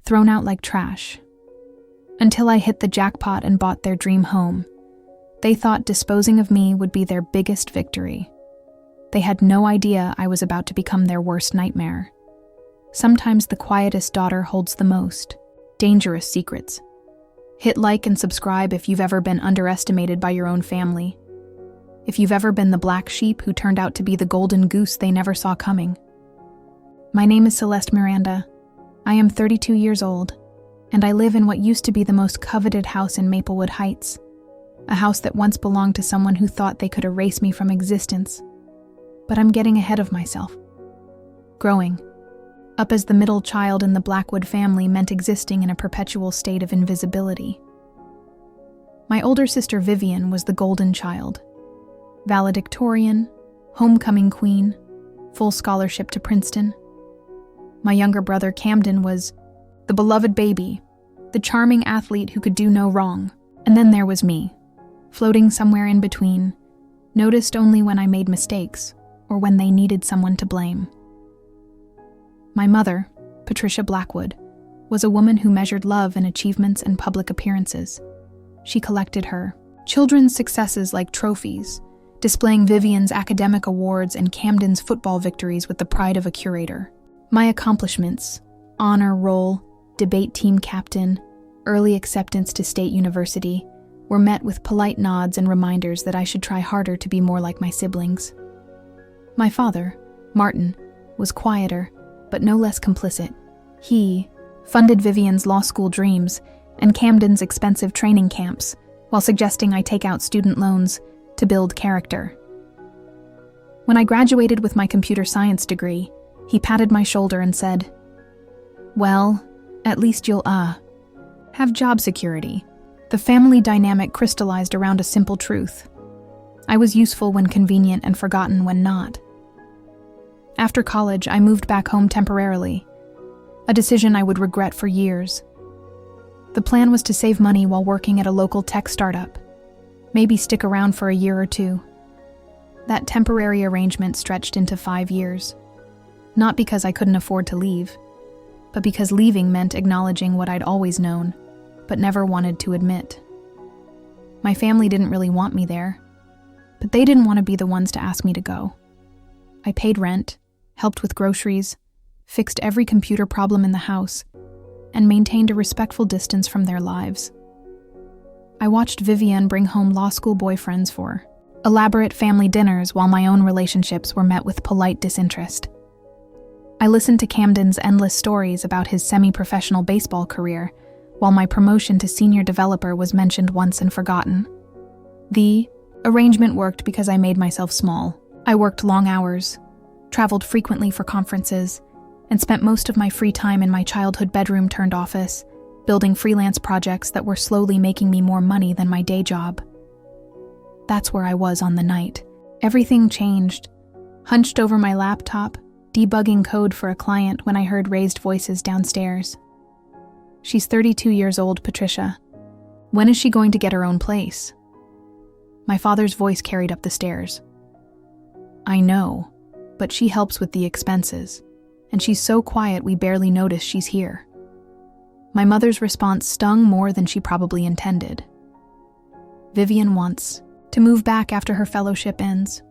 thrown out like trash. Until I hit the jackpot and bought their dream home, they thought disposing of me would be their biggest victory. They had no idea I was about to become their worst nightmare. Sometimes the quietest daughter holds the most dangerous secrets. Hit like and subscribe if you've ever been underestimated by your own family. If you've ever been the black sheep who turned out to be the golden goose they never saw coming. My name is Celeste Miranda. I am 32 years old, and I live in what used to be the most coveted house in Maplewood Heights, a house that once belonged to someone who thought they could erase me from existence. But I'm getting ahead of myself. Growing up as the middle child in the Blackwood family meant existing in a perpetual state of invisibility. My older sister Vivian was the golden child. Valedictorian, homecoming queen, full scholarship to Princeton. My younger brother Camden was the beloved baby, the charming athlete who could do no wrong. And then there was me, floating somewhere in between, noticed only when I made mistakes or when they needed someone to blame. My mother, Patricia Blackwood, was a woman who measured love in achievements and public appearances. She collected her children's successes like trophies, displaying Vivian's academic awards and Camden's football victories with the pride of a curator. My accomplishments, honor roll, debate team captain, early acceptance to state university, were met with polite nods and reminders that I should try harder to be more like my siblings. My father, Martin, was quieter, but no less complicit. He funded Vivian's law school dreams and Camden's expensive training camps, while suggesting I take out student loans to build character. When I graduated with my computer science degree, he patted my shoulder and said, "Well, at least you'll, have job security." The family dynamic crystallized around a simple truth. I was useful when convenient and forgotten when not. After college, I moved back home temporarily, a decision I would regret for years. The plan was to save money while working at a local tech startup, maybe stick around for a year or two. That temporary arrangement stretched into 5 years, not because I couldn't afford to leave, but because leaving meant acknowledging what I'd always known, but never wanted to admit. My family didn't really want me there, but they didn't want to be the ones to ask me to go. I paid rent, helped with groceries, fixed every computer problem in the house, and maintained a respectful distance from their lives. I watched Vivian bring home law school boyfriends for elaborate family dinners while my own relationships were met with polite disinterest. I listened to Camden's endless stories about his semi-professional baseball career, while my promotion to senior developer was mentioned once and forgotten. The arrangement worked because I made myself small. I worked long hours, traveled frequently for conferences, and spent most of my free time in my childhood bedroom turned office, building freelance projects that were slowly making me more money than my day job. That's where I was on the night. Everything changed. Hunched over my laptop, debugging code for a client when I heard raised voices downstairs. "She's 32 years old, Patricia. When is she going to get her own place?" My father's voice carried up the stairs. "I know, but she helps with the expenses, and she's so quiet we barely notice she's here." My mother's response stung more than she probably intended. "Vivian wants to move back after her fellowship ends.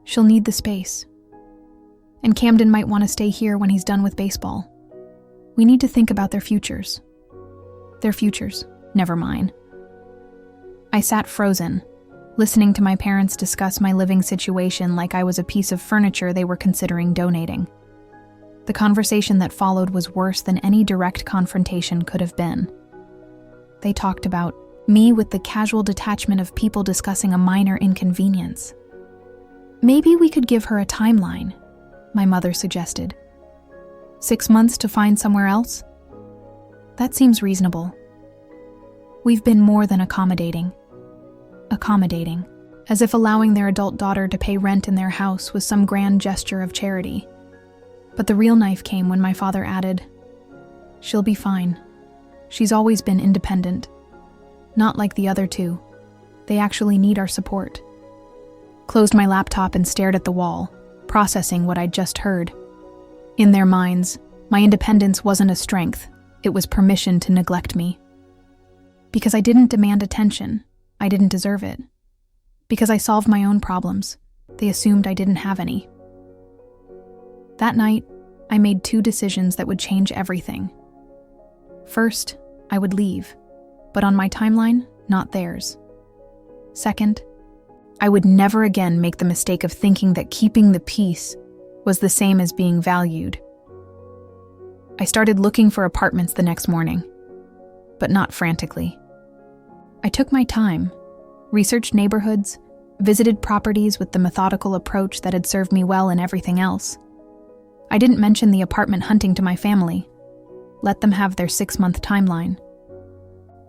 She'll need the space. And Camden might want to stay here when he's done with baseball. We need to think about their futures." Their futures, never mine. I sat frozen, listening to my parents discuss my living situation like I was a piece of furniture they were considering donating. The conversation that followed was worse than any direct confrontation could have been. They talked about me with the casual detachment of people discussing a minor inconvenience. "Maybe we could give her a timeline," my mother suggested. 6 months to find somewhere else? That seems reasonable. We've been more than accommodating. Accommodating, as if allowing their adult daughter to pay rent in their house was some grand gesture of charity. But the real knife came when my father added, "She'll be fine. She's always been independent. Not like the other two. They actually need our support." Closed my laptop and stared at the wall, processing what I'd just heard. In their minds, My independence wasn't a strength, it was permission to neglect me. Because I didn't demand attention, I didn't deserve it. Because I solved my own problems, they assumed I didn't have any. That night, I made 2 decisions that would change everything. First, I would leave, but on my timeline, not theirs. Second, I would never again make the mistake of thinking that keeping the peace was the same as being valued. I started looking for apartments the next morning, but not frantically. I took my time, researched neighborhoods, visited properties with the methodical approach that had served me well in everything else. I didn't mention the apartment hunting to my family. Let them have their 6-month timeline.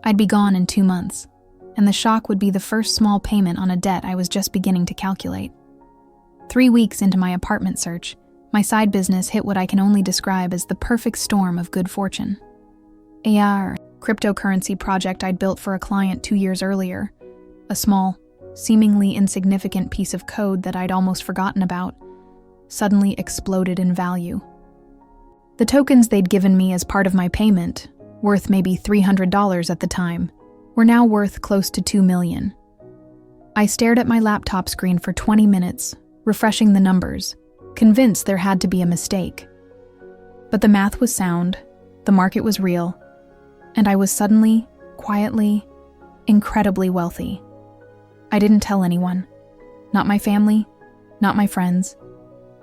I'd be gone in 2 months, and the shock would be the first small payment on a debt I was just beginning to calculate. 3 weeks into my apartment search, my side business hit what I can only describe as the perfect storm of good fortune. A cryptocurrency project I'd built for a client 2 years earlier, a small, seemingly insignificant piece of code that I'd almost forgotten about, suddenly exploded in value. The tokens they'd given me as part of my payment, worth maybe $300 at the time, were now worth close to $2 million. I stared at my laptop screen for 20 minutes, refreshing the numbers, convinced there had to be a mistake. But the math was sound, the market was real, and I was suddenly, quietly, incredibly wealthy. I didn't tell anyone. Not my family, not my friends,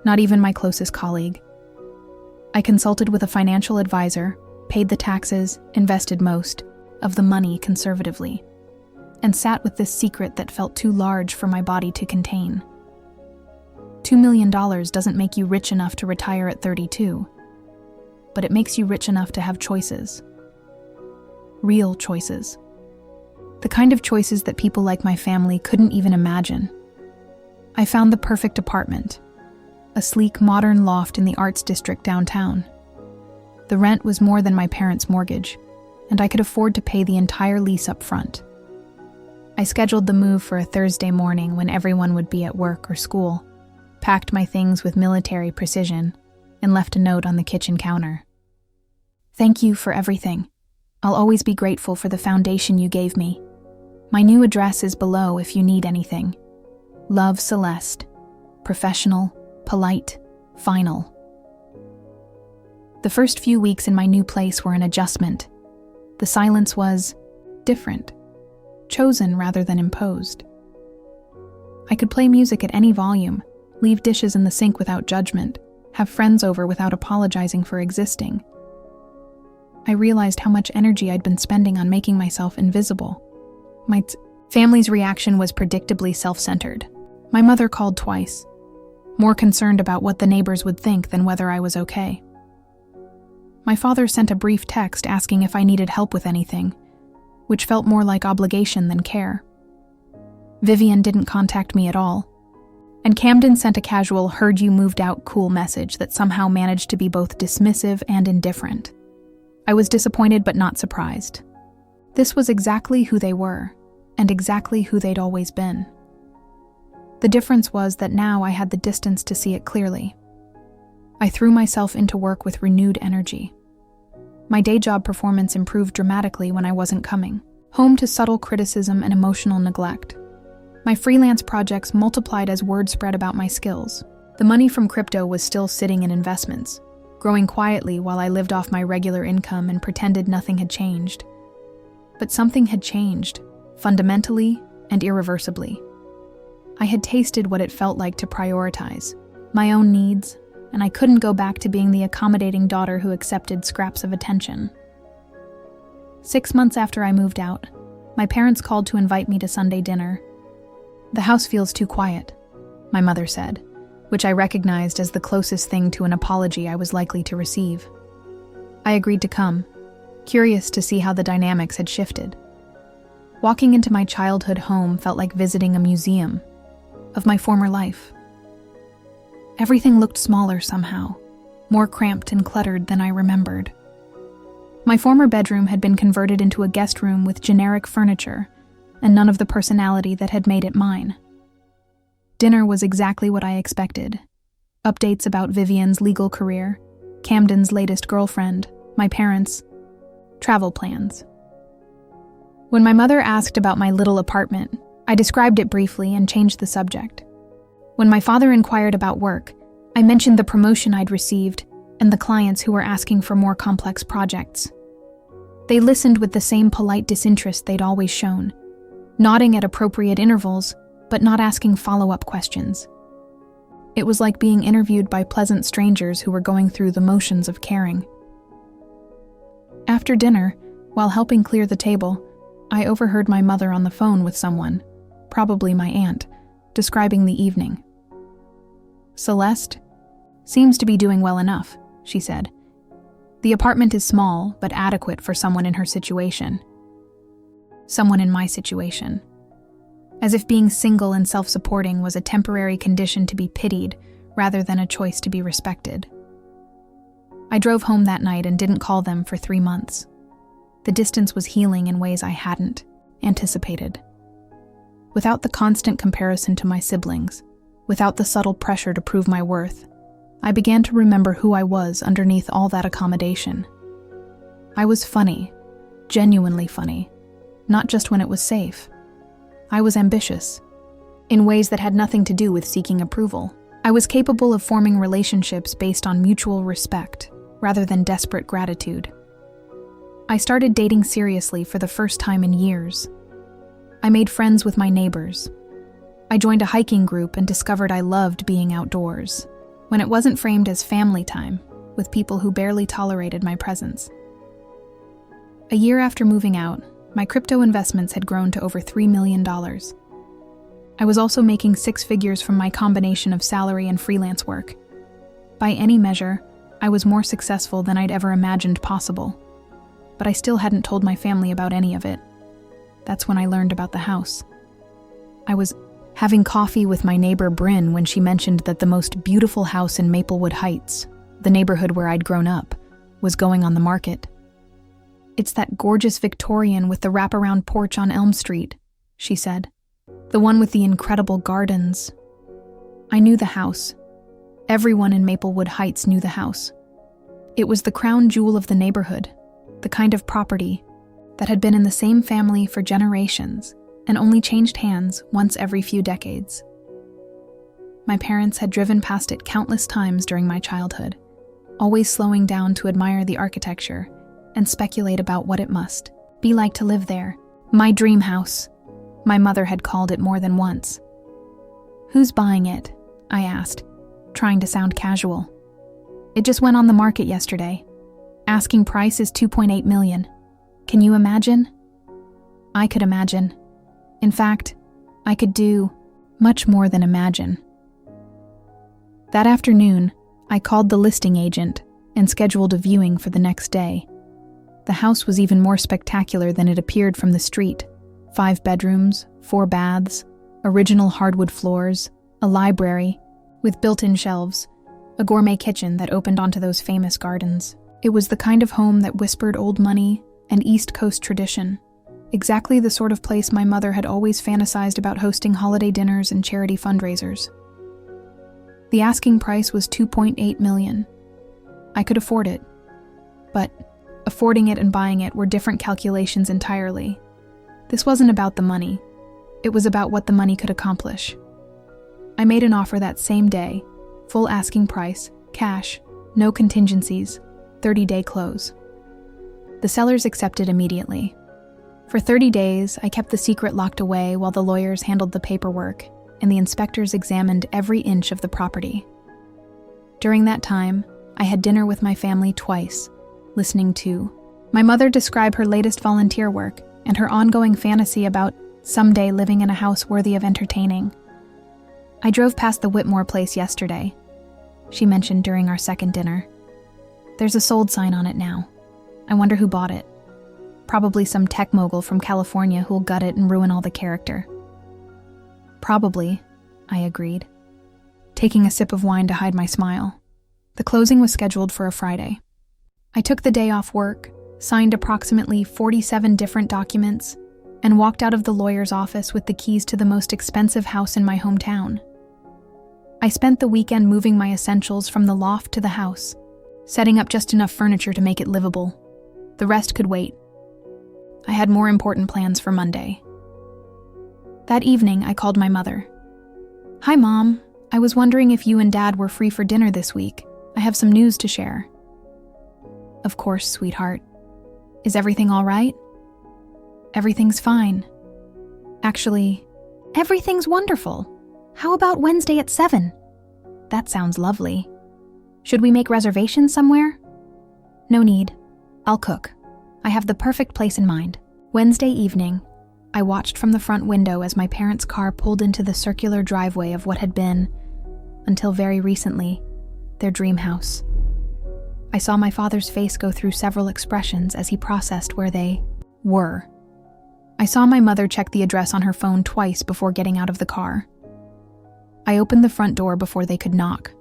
not even my closest colleague. I consulted with a financial advisor, paid the taxes, invested most of the money conservatively, and sat with this secret that felt too large for my body to contain. $2 million doesn't make you rich enough to retire at 32, but it makes you rich enough to have choices. Real choices. The kind of choices that people like my family couldn't even imagine. I found the perfect apartment, a sleek, modern loft in the arts district downtown. The rent was more than my parents' mortgage, and I could afford to pay the entire lease up front. I scheduled the move for a Thursday morning when everyone would be at work or school, packed my things with military precision, and left a note on the kitchen counter. Thank you for everything. I'll always be grateful for the foundation you gave me. My new address is below if you need anything. Love, Celeste. Professional, polite, final. The first few weeks in my new place were an adjustment. The silence was different, chosen rather than imposed. I could play music at any volume, leave dishes in the sink without judgment, have friends over without apologizing for existing. I realized how much energy I'd been spending on making myself invisible. My family's reaction was predictably self-centered. My mother called twice, more concerned about what the neighbors would think than whether I was okay. My father sent a brief text asking if I needed help with anything, which felt more like obligation than care. Vivian didn't contact me at all, and Camden sent a casual "heard you moved out" cool message that somehow managed to be both dismissive and indifferent. I was disappointed but not surprised. This was exactly who they were, and exactly who they'd always been. The difference was that now I had the distance to see it clearly. I threw myself into work with renewed energy. My day job performance improved dramatically when I wasn't coming, home to subtle criticism and emotional neglect. My freelance projects multiplied as word spread about my skills. The money from crypto was still sitting in investments, growing quietly while I lived off my regular income and pretended nothing had changed. But something had changed, fundamentally and irreversibly. I had tasted what it felt like to prioritize my own needs, and I couldn't go back to being the accommodating daughter who accepted scraps of attention. 6 months after I moved out, my parents called to invite me to Sunday dinner. "The house feels too quiet," my mother said, which I recognized as the closest thing to an apology I was likely to receive. I agreed to come, curious to see how the dynamics had shifted. Walking into my childhood home felt like visiting a museum of my former life. Everything looked smaller somehow, more cramped and cluttered than I remembered. My former bedroom had been converted into a guest room with generic furniture and none of the personality that had made it mine. Dinner was exactly what I expected. Updates about Vivian's legal career, Camden's latest girlfriend, my parents, travel plans. When my mother asked about my little apartment, I described it briefly and changed the subject. When my father inquired about work, I mentioned the promotion I'd received and the clients who were asking for more complex projects. They listened with the same polite disinterest they'd always shown, nodding at appropriate intervals, but not asking follow-up questions. It was like being interviewed by pleasant strangers who were going through the motions of caring. After dinner, while helping clear the table, I overheard my mother on the phone with someone, probably my aunt, describing the evening. "Celeste seems to be doing well enough," she said. "The apartment is small, but adequate for someone in her situation. Someone in my situation." As if being single and self-supporting was a temporary condition to be pitied rather than a choice to be respected. I drove home that night and didn't call them for 3 months. The distance was healing in ways I hadn't anticipated. Without the constant comparison to my siblings, without the subtle pressure to prove my worth, I began to remember who I was underneath all that accommodation. I was funny, genuinely funny, not just when it was safe. I was ambitious, in ways that had nothing to do with seeking approval. I was capable of forming relationships based on mutual respect, rather than desperate gratitude. I started dating seriously for the first time in years. I made friends with my neighbors. I joined a hiking group and discovered I loved being outdoors, when it wasn't framed as family time, with people who barely tolerated my presence. A year after moving out, my crypto investments had grown to over $3 million. I was also making 6 figures from my combination of salary and freelance work. By any measure, I was more successful than I'd ever imagined possible. But I still hadn't told my family about any of it. That's when I learned about the house. I was having coffee with my neighbor Bryn when she mentioned that the most beautiful house in Maplewood Heights, the neighborhood where I'd grown up, was going on the market. "It's that gorgeous Victorian with the wraparound porch on Elm Street," she said. "The one with the incredible gardens." I knew the house. Everyone in Maplewood Heights knew the house. It was the crown jewel of the neighborhood, the kind of property that had been in the same family for generations and only changed hands once every few decades. My parents had driven past it countless times during my childhood, always slowing down to admire the architecture and speculate about what it must be like to live there. "My dream house," my mother had called it more than once. "Who's buying it?" I asked, trying to sound casual. "It just went on the market yesterday. Asking price is $2.8 million. Can you imagine?" I could imagine. In fact, I could do much more than imagine. That afternoon, I called the listing agent and scheduled a viewing for the next day. The house was even more spectacular than it appeared from the street. 5 bedrooms, 4 baths, original hardwood floors, a library with built-in shelves, a gourmet kitchen that opened onto those famous gardens. It was the kind of home that whispered old money and East Coast tradition, exactly the sort of place my mother had always fantasized about hosting holiday dinners and charity fundraisers. The asking price was $2.8 million. I could afford it, but affording it and buying it were different calculations entirely. This wasn't about the money. It was about what the money could accomplish. I made an offer that same day, full asking price, cash, no contingencies, 30-day close. The sellers accepted immediately. For 30 days, I kept the secret locked away while the lawyers handled the paperwork and the inspectors examined every inch of the property. During that time, I had dinner with my family twice, listening to my mother describe her latest volunteer work and her ongoing fantasy about someday living in a house worthy of entertaining. "I drove past the Whitmore place yesterday," she mentioned during our second dinner. "There's a sold sign on it now. I wonder who bought it. Probably some tech mogul from California who'll gut it and ruin all the character." "Probably," I agreed, taking a sip of wine to hide my smile. The closing was scheduled for a Friday. I took the day off work, signed approximately 47 different documents, and walked out of the lawyer's office with the keys to the most expensive house in my hometown. I spent the weekend moving my essentials from the loft to the house, setting up just enough furniture to make it livable. The rest could wait. I had more important plans for Monday. That evening, I called my mother. "Hi, Mom. I was wondering if you and Dad were free for dinner this week. I have some news to share." "Of course, sweetheart. Is everything all right?" "Everything's fine. Actually, everything's wonderful. How about Wednesday at 7? That sounds lovely. Should we make reservations somewhere?" "No need. I'll cook. I have the perfect place in mind." Wednesday evening, I watched from the front window as my parents' car pulled into the circular driveway of what had been, until very recently, their dream house. I saw my father's face go through several expressions as he processed where they were. I saw my mother check the address on her phone twice before getting out of the car. I opened the front door before they could knock.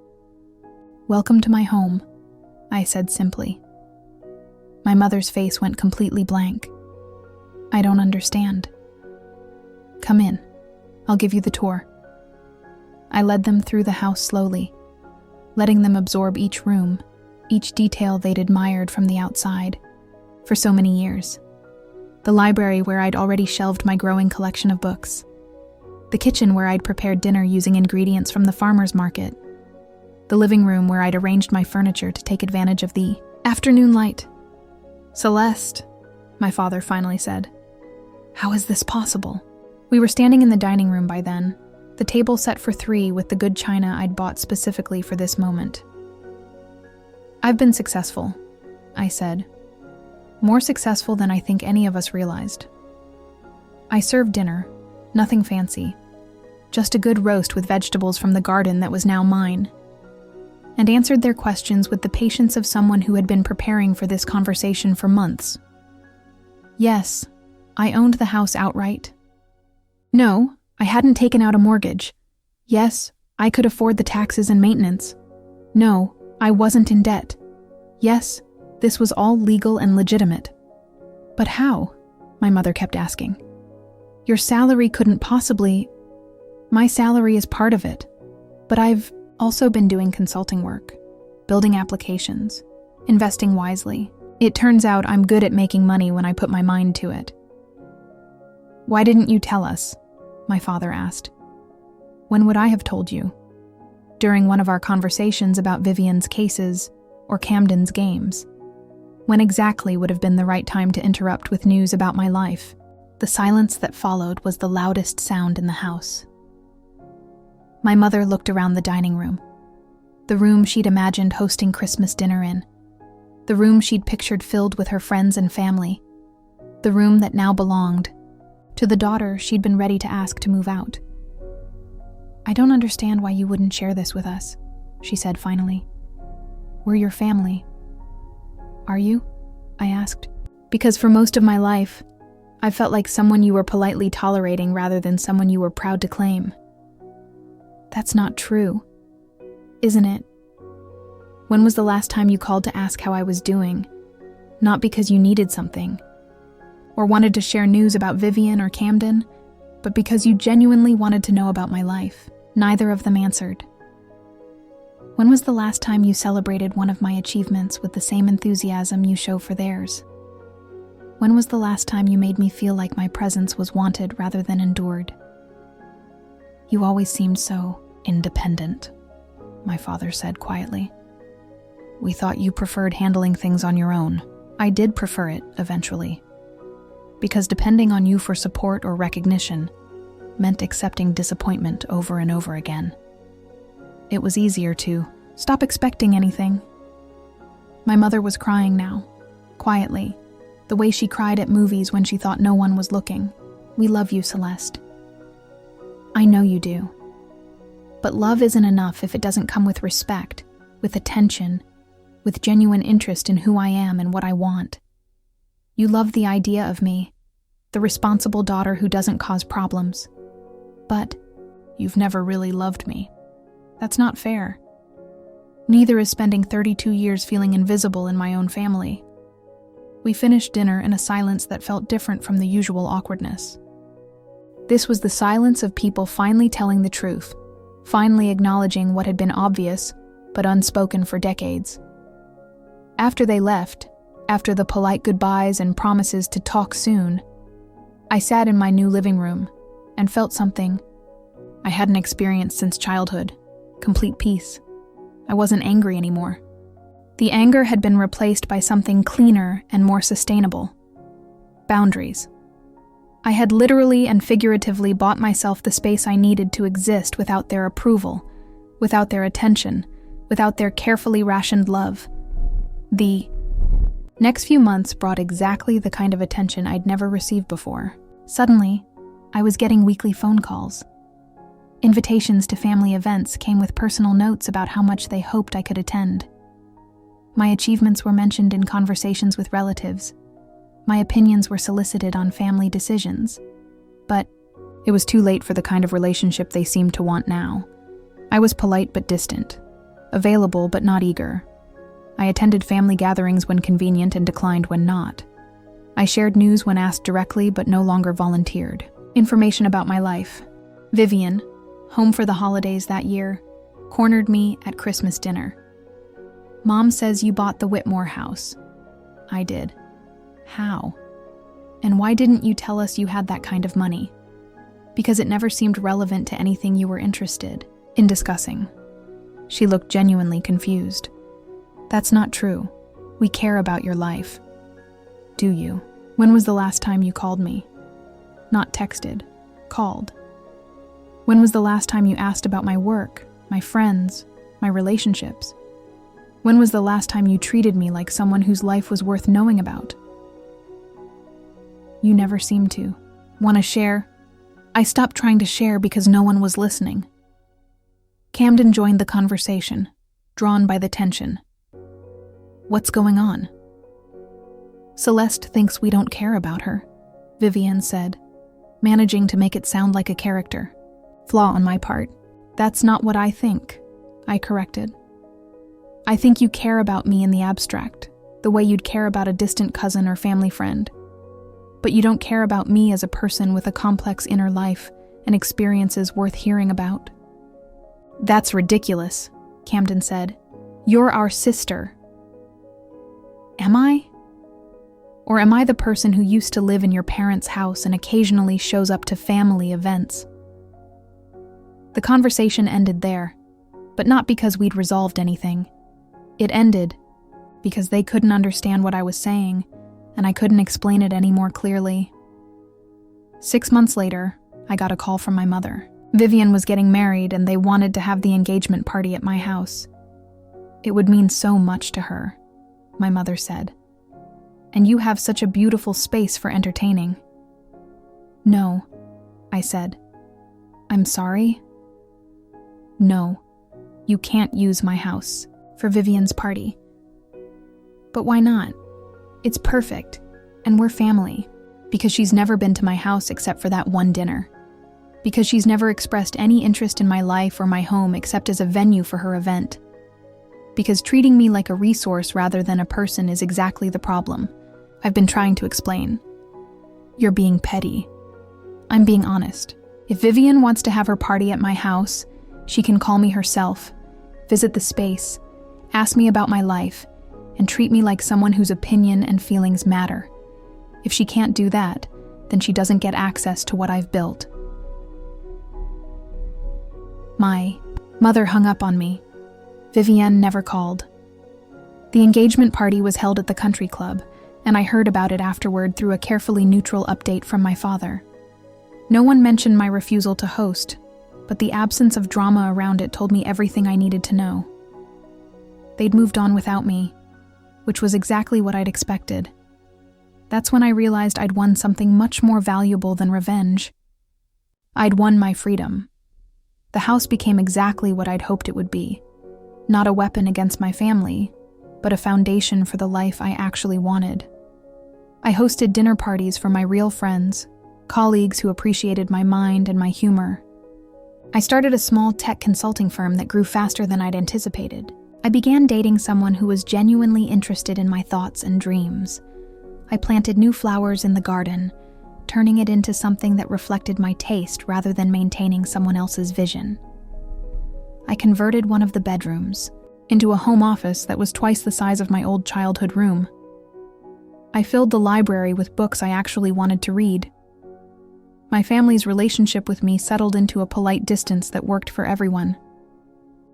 "Welcome to my home," I said simply. My mother's face went completely blank. "I don't understand." "Come in. I'll give you the tour." I led them through the house slowly, letting them absorb each room, each detail they'd admired from the outside for so many years. The library where I'd already shelved my growing collection of books. The kitchen where I'd prepared dinner using ingredients from the farmer's market. The living room where I'd arranged my furniture to take advantage of the afternoon light. "Celeste," my father finally said. "How is this possible?" We were standing in the dining room by then, the table set for 3 with the good china I'd bought specifically for this moment. "I've been successful," I said. "More successful than I think any of us realized. I served dinner, nothing fancy, just a good roast with vegetables from the garden that was now mine, and answered their questions with the patience of someone who had been preparing for this conversation for months. Yes, I owned the house outright. No, I hadn't taken out a mortgage. Yes, I could afford the taxes and maintenance. No, I wasn't in debt. Yes, this was all legal and legitimate. But how? My mother kept asking. Your salary couldn't possibly... My salary is part of it, but I've also been doing consulting work, building applications, investing wisely. It turns out I'm good at making money when I put my mind to it. Why didn't you tell us? My father asked. When would I have told you? During one of our conversations about Vivian's cases or Camden's games. When exactly would have been the right time to interrupt with news about my life? The silence that followed was the loudest sound in the house. My mother looked around the dining room, the room she'd imagined hosting Christmas dinner in, the room she'd pictured filled with her friends and family, the room that now belonged to the daughter she'd been ready to ask to move out. I don't understand why you wouldn't share this with us, she said finally. We're your family. Are you? I asked. Because for most of my life, I felt like someone you were politely tolerating rather than someone you were proud to claim. That's not true, isn't it? When was the last time you called to ask how I was doing? Not because you needed something, or wanted to share news about Vivian or Camden, but because you genuinely wanted to know about my life. Neither of them answered. When was the last time you celebrated one of my achievements with the same enthusiasm you show for theirs? When was the last time you made me feel like my presence was wanted rather than endured? You always seemed so independent, my father said quietly. We thought you preferred handling things on your own. I did prefer it, eventually. Because depending on you for support or recognition meant accepting disappointment over and over again. It was easier to stop expecting anything. My mother was crying now, quietly, the way she cried at movies when she thought no one was looking. We love you, Celeste. I know you do. But love isn't enough if it doesn't come with respect, with attention, with genuine interest in who I am and what I want. You love the idea of me, the responsible daughter who doesn't cause problems. But you've never really loved me. That's not fair. Neither is spending 32 years feeling invisible in my own family. We finished dinner in a silence that felt different from the usual awkwardness. This was the silence of people finally telling the truth, finally acknowledging what had been obvious but unspoken for decades. After they left, after the polite goodbyes and promises to talk soon, I sat in my new living room and felt something I hadn't experienced since childhood: complete peace. I wasn't angry anymore. The anger had been replaced by something cleaner and more sustainable: boundaries. I had literally and figuratively bought myself the space I needed to exist without their approval, without their attention, without their carefully rationed love. The next few months brought exactly the kind of attention I'd never received before. Suddenly, I was getting weekly phone calls. Invitations to family events came with personal notes about how much they hoped I could attend. My achievements were mentioned in conversations with relatives. My opinions were solicited on family decisions. But it was too late for the kind of relationship they seemed to want now. I was polite but distant, available but not eager. I attended family gatherings when convenient and declined when not. I shared news when asked directly but no longer volunteered. Information about my life. Vivian, home for the holidays that year, cornered me at Christmas dinner. Mom says you bought the Whitmore house. I did. How? And why didn't you tell us you had that kind of money? Because it never seemed relevant to anything you were interested in discussing. She looked genuinely confused. That's not true. We care about your life. Do you? When was the last time you called me? Not texted. Called. When was the last time you asked about my work, my friends, my relationships? When was the last time you treated me like someone whose life was worth knowing about? You never seemed to. Want to share? I stopped trying to share because no one was listening. Camden joined the conversation, drawn by the tension. What's going on? Celeste thinks we don't care about her, Vivian said, managing to make it sound like a character. Flaw on my part. That's not what I think, I corrected. I think you care about me in the abstract, the way you'd care about a distant cousin or family friend. But you don't care about me as a person with a complex inner life and experiences worth hearing about. That's ridiculous, Camden said. You're our sister. Am I? Or am I the person who used to live in your parents' house and occasionally shows up to family events? The conversation ended there, but not because we'd resolved anything. It ended because they couldn't understand what I was saying, and I couldn't explain it any more clearly. 6 months later, I got a call from my mother. Vivian was getting married, and they wanted to have the engagement party at my house. It would mean so much to her, my mother said. And you have such a beautiful space for entertaining. No, I said. I'm sorry? No, you can't use my house for Vivian's party. But why not? It's perfect, and we're family, because she's never been to my house except for that one dinner. Because she's never expressed any interest in my life or my home except as a venue for her event. Because treating me like a resource rather than a person is exactly the problem. I've been trying to explain. You're being petty. I'm being honest. If Vivian wants to have her party at my house, she can call me herself, visit the space, ask me about my life, and treat me like someone whose opinion and feelings matter. If she can't do that, then she doesn't get access to what I've built. My mother hung up on me. Vivian never called. The engagement party was held at the country club, and I heard about it afterward through a carefully neutral update from my father. No one mentioned my refusal to host, but the absence of drama around it told me everything I needed to know. They'd moved on without me, which was exactly what I'd expected. That's when I realized I'd won something much more valuable than revenge. I'd won my freedom. The house became exactly what I'd hoped it would be. Not a weapon against my family, but a foundation for the life I actually wanted. I hosted dinner parties for my real friends, colleagues who appreciated my mind and my humor. I started a small tech consulting firm that grew faster than I'd anticipated. I began dating someone who was genuinely interested in my thoughts and dreams. I planted new flowers in the garden, turning it into something that reflected my taste rather than maintaining someone else's vision. I converted one of the bedrooms into a home office that was twice the size of my old childhood room. I filled the library with books I actually wanted to read. My family's relationship with me settled into a polite distance that worked for everyone.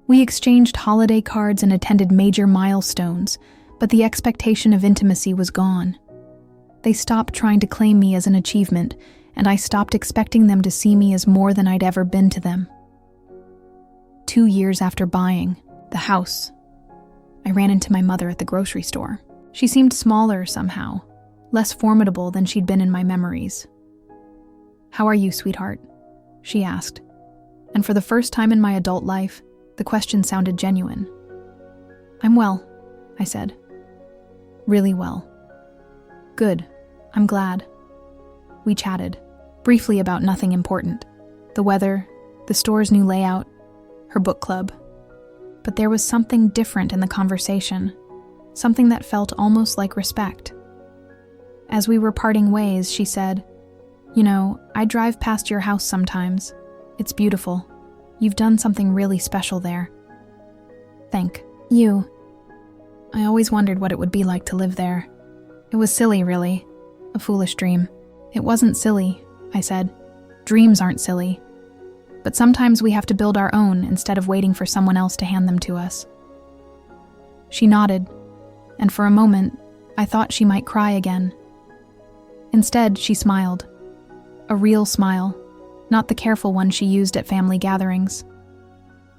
We exchanged holiday cards and attended major milestones, but the expectation of intimacy was gone. They stopped trying to claim me as an achievement, and I stopped expecting them to see me as more than I'd ever been to them. 2 years after buying the house, I ran into my mother at the grocery store. She seemed smaller somehow, less formidable than she'd been in my memories. "How are you, sweetheart?" she asked, and for the first time in my adult life, the question sounded genuine. "I'm well," I said. "Really well." "Good, I'm glad." We chatted, briefly about nothing important. The weather, the store's new layout, her book club. But there was something different in the conversation, something that felt almost like respect. As we were parting ways, she said, "You know, I drive past your house sometimes. It's beautiful. You've done something really special there." "Thank you. I always wondered what it would be like to live there. It was silly, really. A foolish dream." "It wasn't silly," I said. "Dreams aren't silly. But sometimes we have to build our own instead of waiting for someone else to hand them to us." She nodded, and for a moment, I thought she might cry again. Instead, she smiled. A real smile, not the careful one she used at family gatherings.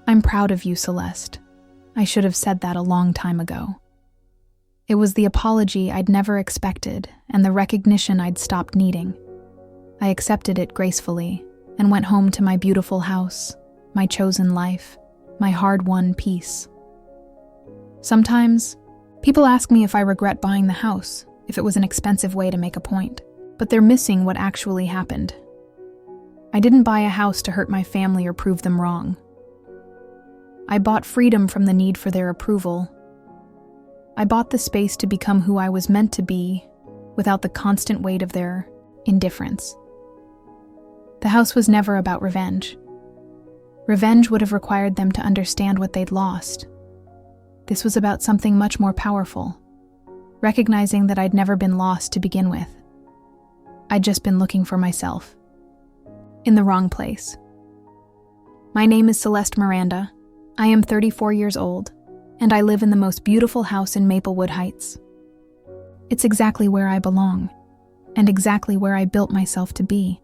"I'm proud of you, Celeste. I should have said that a long time ago." It was the apology I'd never expected and the recognition I'd stopped needing. I accepted it gracefully and went home to my beautiful house, my chosen life, my hard-won peace. Sometimes, people ask me if I regret buying the house, if it was an expensive way to make a point, but they're missing what actually happened. I didn't buy a house to hurt my family or prove them wrong. I bought freedom from the need for their approval. I bought the space to become who I was meant to be without the constant weight of their indifference. The house was never about revenge. Revenge would have required them to understand what they'd lost. This was about something much more powerful, recognizing that I'd never been lost to begin with. I'd just been looking for myself. In the wrong place. My name is Celeste Miranda. I am 34 years old, and I live in the most beautiful house in Maplewood Heights. It's exactly where I belong, and exactly where I built myself to be.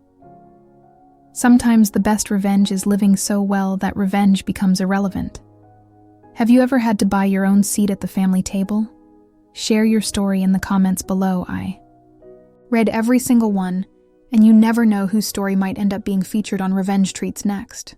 Sometimes the best revenge is living so well that revenge becomes irrelevant. Have you ever had to buy your own seat at the family table? Share your story in the comments below. I read every single one, and you never know whose story might end up being featured on Revenge Treats next.